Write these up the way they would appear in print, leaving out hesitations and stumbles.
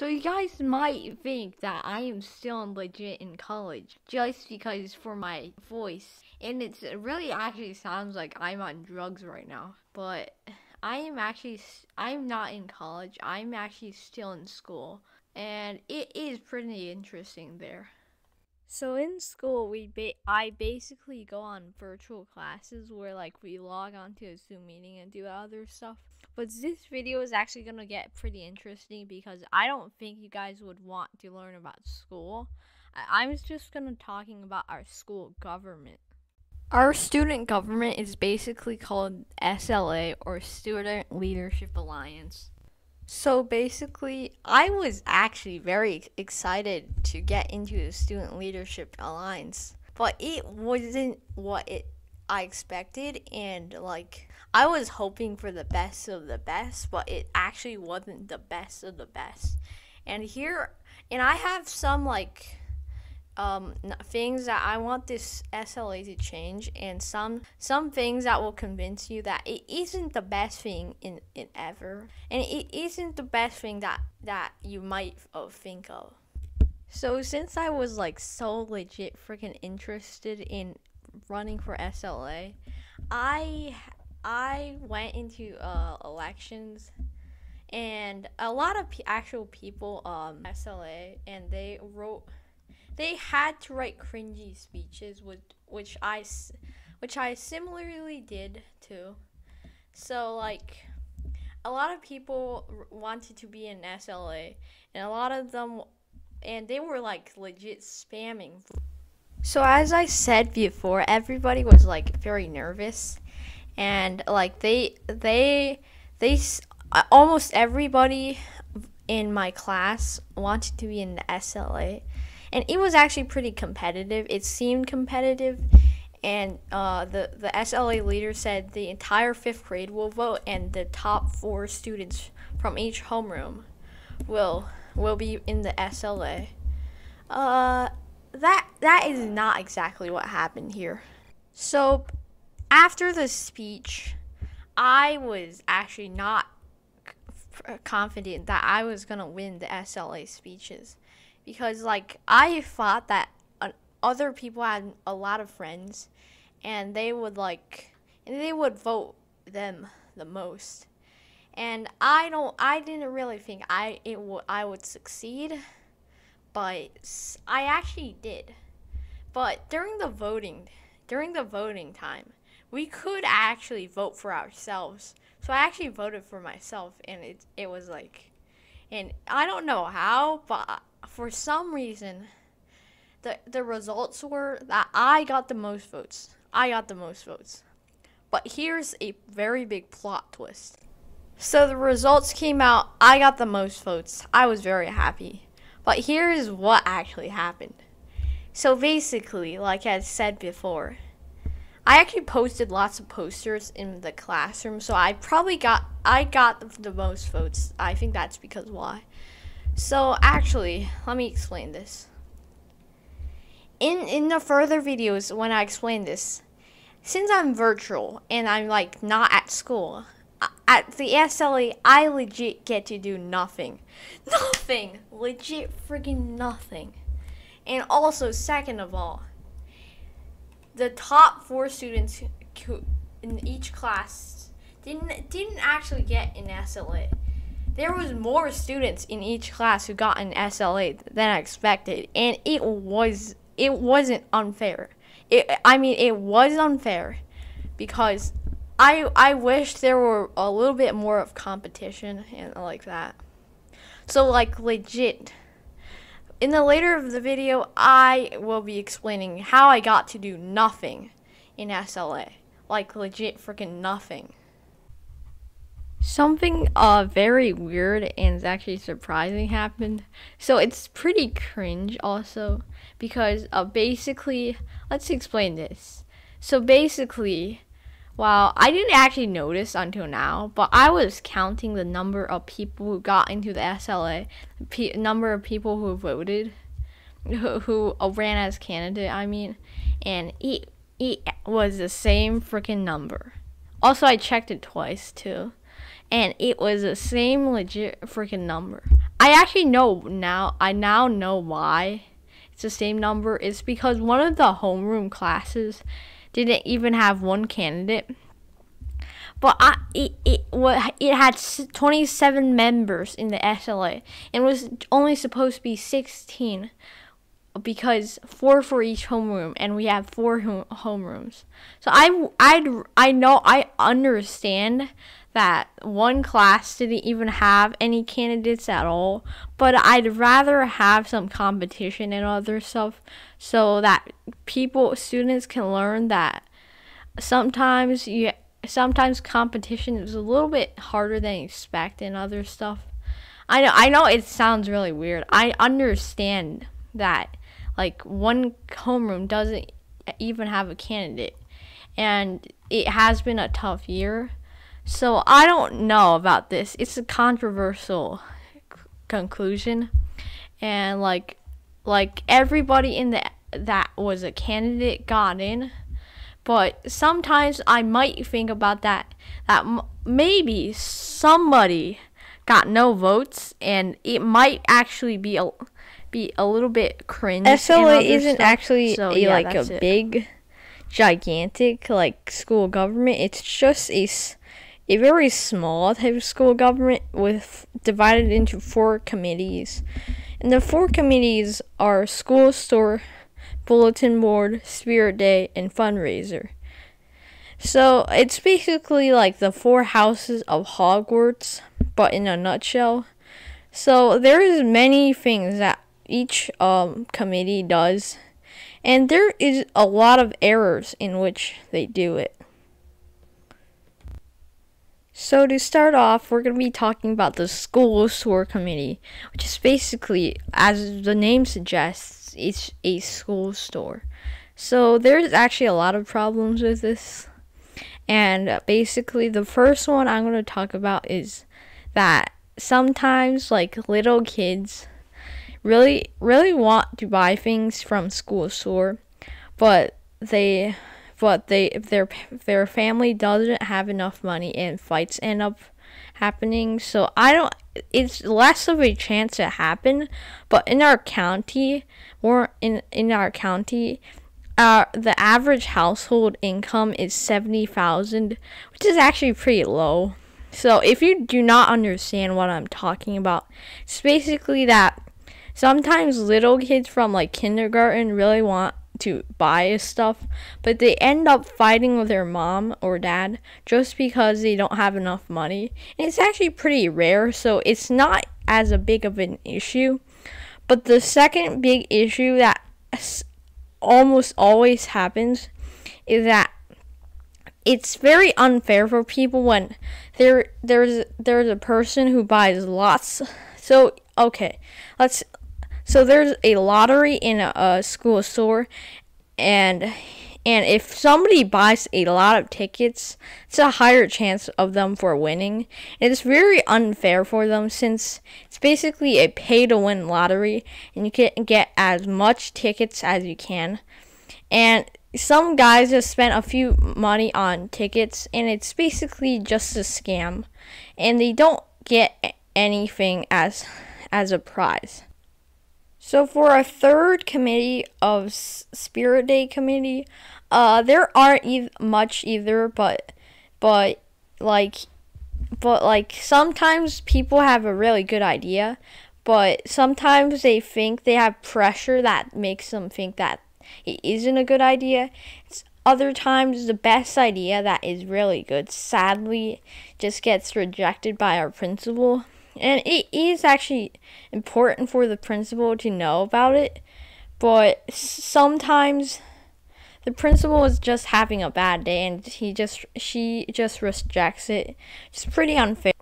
So you guys might think that I am still legit in college just because for my voice. And it really actually sounds like I'm on drugs right now. But I'm not in college. I'm actually still in school. And it is pretty interesting there. So in school, I basically go on virtual classes where like we log on to a Zoom meeting and do other stuff. But this video is actually gonna get pretty interesting because I don't think you guys would want to learn about school. I'm just gonna talking about our school government. Our student government is basically called SLA or Student Leadership Alliance. So basically, I was actually very excited to get into the Student Leadership Alliance, but it wasn't what I expected, and like I was hoping for the best of the best, but it actually wasn't the best of the best. And I have some things that I want this SLA to change, and some things that will convince you that it isn't the best thing in ever, and it isn't the best thing that you might think of. So since I was like so legit freaking interested in running for SLA, I went into elections, and a lot of actual people SLA, and they had to write cringy speeches, which I similarly did too. So like, a lot of people wanted to be in SLA, and a lot of them, and they were like legit spamming. So as I said before, everybody was like very nervous, and like almost everybody in my class wanted to be in the SLA. And it was actually pretty competitive. It seemed competitive, and the SLA leader said the entire 5th grade will vote, and the top 4 students from each homeroom will be in the SLA. That is not exactly what happened here. So after the speech, I was actually not confident that I was gonna win the SLA speeches, because like I thought that other people had a lot of friends, and they would vote them the most, and I didn't really think I would succeed, but I actually did. But during the voting time, we could actually vote for ourselves. So I actually voted for myself, and it was like, and I don't know how, but for some reason, the results were that I got the most votes. But here's a very big plot twist. So the results came out, I got the most votes. I was very happy. But here is what actually happened. So basically, like I said before, I actually posted lots of posters in the classroom, so I got the most votes. I think that's because why. So actually, let me explain this. In the further videos when I explain this, since I'm virtual and I'm like not at school, at the SLA I legit get to do nothing. Nothing. Legit friggin' nothing. And also, second of all, the top 4 students who in each class didn't actually get an SLA. There was more students in each class who got an SLA than I expected, and it wasn't unfair. It was unfair because I wish there were a little bit more of competition and like that. So like legit, in the later of the video, I will be explaining how I got to do nothing in SLA. Like legit freaking nothing. Something very weird and actually surprising happened. So it's pretty cringe also, because basically, let's explain this. So basically, well, I didn't actually notice until now, but I was counting the number of people who got into the SLA, number of people who voted, who ran as candidate, and it was the same freaking number. Also, I checked it twice too, and it was the same legit freaking number. I actually know now. I now know why it's the same number. It's because one of the homeroom classes didn't even have one candidate. But it had 27 members in the SLA and was only supposed to be 16 because 4 for each homeroom, and we have 4 homerooms. So I understand that one class didn't even have any candidates at all, but I'd rather have some competition and other stuff so that students can learn that sometimes competition is a little bit harder than you expect and other stuff. I know it sounds really weird. I understand that like one homeroom doesn't even have a candidate, and it has been a tough year. So I don't know about this. It's a controversial conclusion, and like everybody in that was a candidate got in. But sometimes I might think about that maybe somebody got no votes, and it might actually be a little bit cringe. SLA isn't actually so, a big, gigantic like school government. It's just a very small type of school government divided into 4 committees. And the 4 committees are school store, bulletin board, spirit day, and fundraiser. So it's basically like the 4 houses of Hogwarts, but in a nutshell. So there's many things that each committee does, and there is a lot of errors in which they do it. So to start off, we're going to be talking about the school store committee, which is basically, as the name suggests, it's a school store. So there's actually a lot of problems with this. And basically the first one I'm going to talk about is that sometimes like little kids really want to buy things from school store, but their family doesn't have enough money and fights end up happening. So it's less of a chance to happen, but in our county, the average household income is $70,000, which is actually pretty low. So if you do not understand what I'm talking about, it's basically that sometimes little kids from like kindergarten really want to buy stuff, but they end up fighting with their mom or dad just because they don't have enough money. And it's actually pretty rare, so it's not as a big of an issue. But the second big issue that almost always happens is that it's very unfair for people when there's a person who buys lots. So there's a lottery in a school store, and if somebody buys a lot of tickets, it's a higher chance of them for winning. And it's very unfair for them since it's basically a pay-to-win lottery, and you can get as much tickets as you can. And some guys just spent a few money on tickets, and it's basically just a scam, and they don't get anything as a prize. So for a third committee of Spirit Day committee, there aren't much either, but sometimes people have a really good idea, but sometimes they think they have pressure that makes them think that it isn't a good idea. Other times the best idea that is really good sadly just gets rejected by our principal. And it is actually important for the principal to know about it, but sometimes the principal is just having a bad day and she just rejects it. It's pretty unfair.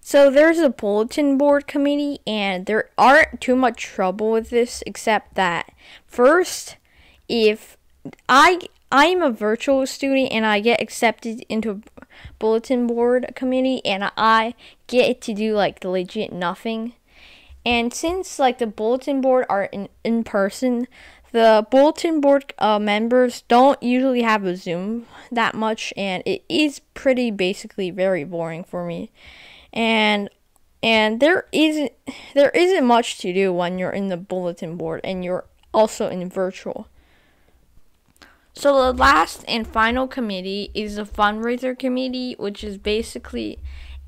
So there's a bulletin board committee, and there aren't too much trouble with this, except that first, if I'm a virtual student and I get accepted into a bulletin board committee, and I get to do like legit nothing. And since like the bulletin board are in person, the bulletin board members don't usually have a Zoom that much, and it is pretty basically very boring for me. And And there isn't much to do when you're in the bulletin board and you're also in virtual. So the last and final committee is the fundraiser committee, which is basically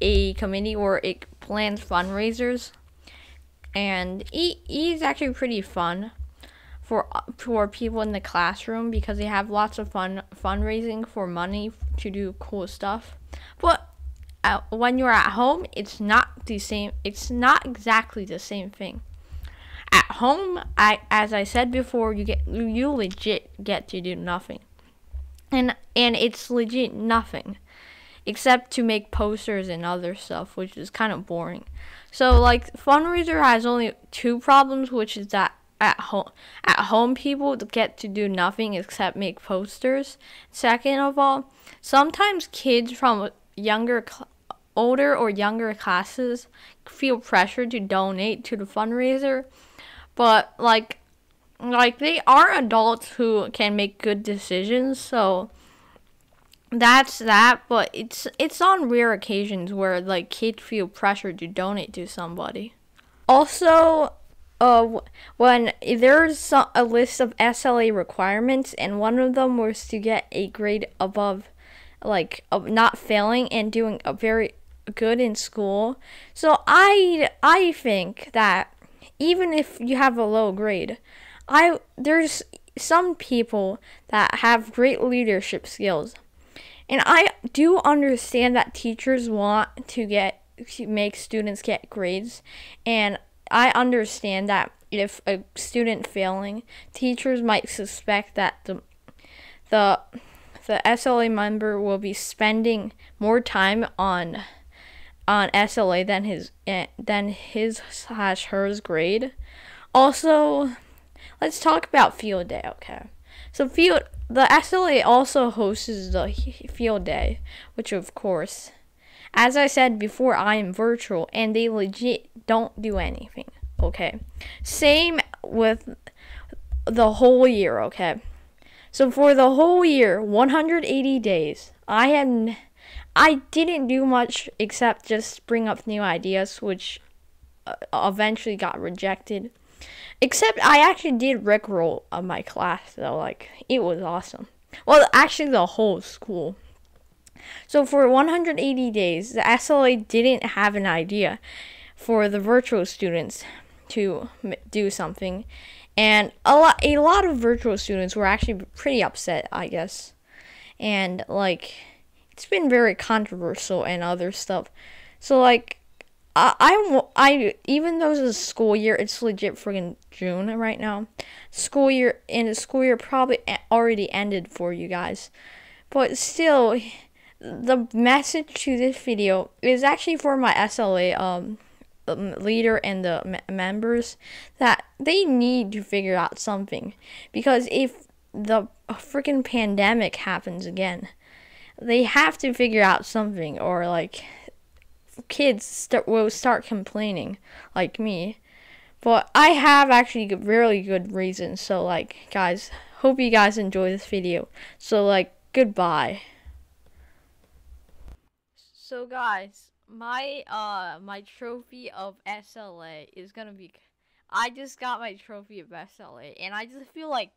a committee where it plans fundraisers, and it is actually pretty fun for people in the classroom because they have lots of fundraising for money to do cool stuff. But when you're at home, it's not the same. It's not exactly the same thing. At home, as I said before, you legit get to do nothing, and it's legit nothing, except to make posters and other stuff, which is kind of boring. So like fundraiser has only two problems, which is that at home people get to do nothing except make posters. Second of all, sometimes kids from older or younger classes feel pressure to donate to the fundraiser, but like they are adults who can make good decisions, so that's that. But it's on rare occasions where like kids feel pressure to donate to somebody. Also, when there's a list of SLA requirements, and one of them was to get a grade above, like not failing and doing a very good in school. So I think that even if you have a low grade, there's some people that have great leadership skills. And I do understand that teachers want to make students get grades, and I understand that if a student failing, teachers might suspect that the SLA member will be spending more time on SLA than his/hers grade. Also, let's talk about field day, okay? So the SLA also hosts the field day, which of course, as I said before, I am virtual and they legit don't do anything, okay? Same with the whole year, okay? So for the whole year, 180 days, I didn't do much except just bring up new ideas, which eventually got rejected. Except I actually did rickroll my class, though. Like, it was awesome. Well, actually, the whole school. So for 180 days, the SLA didn't have an idea for the virtual students to do something. And a lot of virtual students were actually pretty upset, I guess. And, like, it's been very controversial and other stuff. So, like, I even though it's a school year, it's legit friggin' June right now. The school year probably already ended for you guys, but still, the message to this video is actually for my SLA leader and the members, that they need to figure out something, because if the freaking pandemic happens again, they have to figure out something, or like kids will start complaining like me. But I have actually really good reasons. So like, guys, hope you guys enjoy this video. So like, goodbye. So guys, my trophy of SLA is gonna be, I just got my trophy of SLA, and I just feel like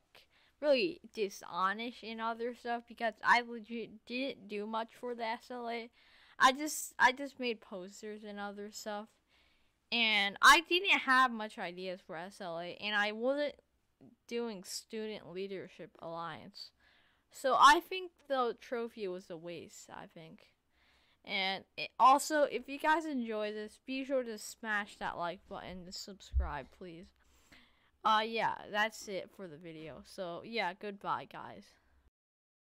really dishonest in other stuff because I legit didn't do much for the SLA. I just made posters and other stuff, and I didn't have much ideas for SLA, and I wasn't doing Student Leadership Alliance. So I think the trophy was a waste, I think. And also, if you guys enjoy this, be sure to smash that like button and subscribe, please. Yeah, that's it for the video. So, yeah, goodbye, guys.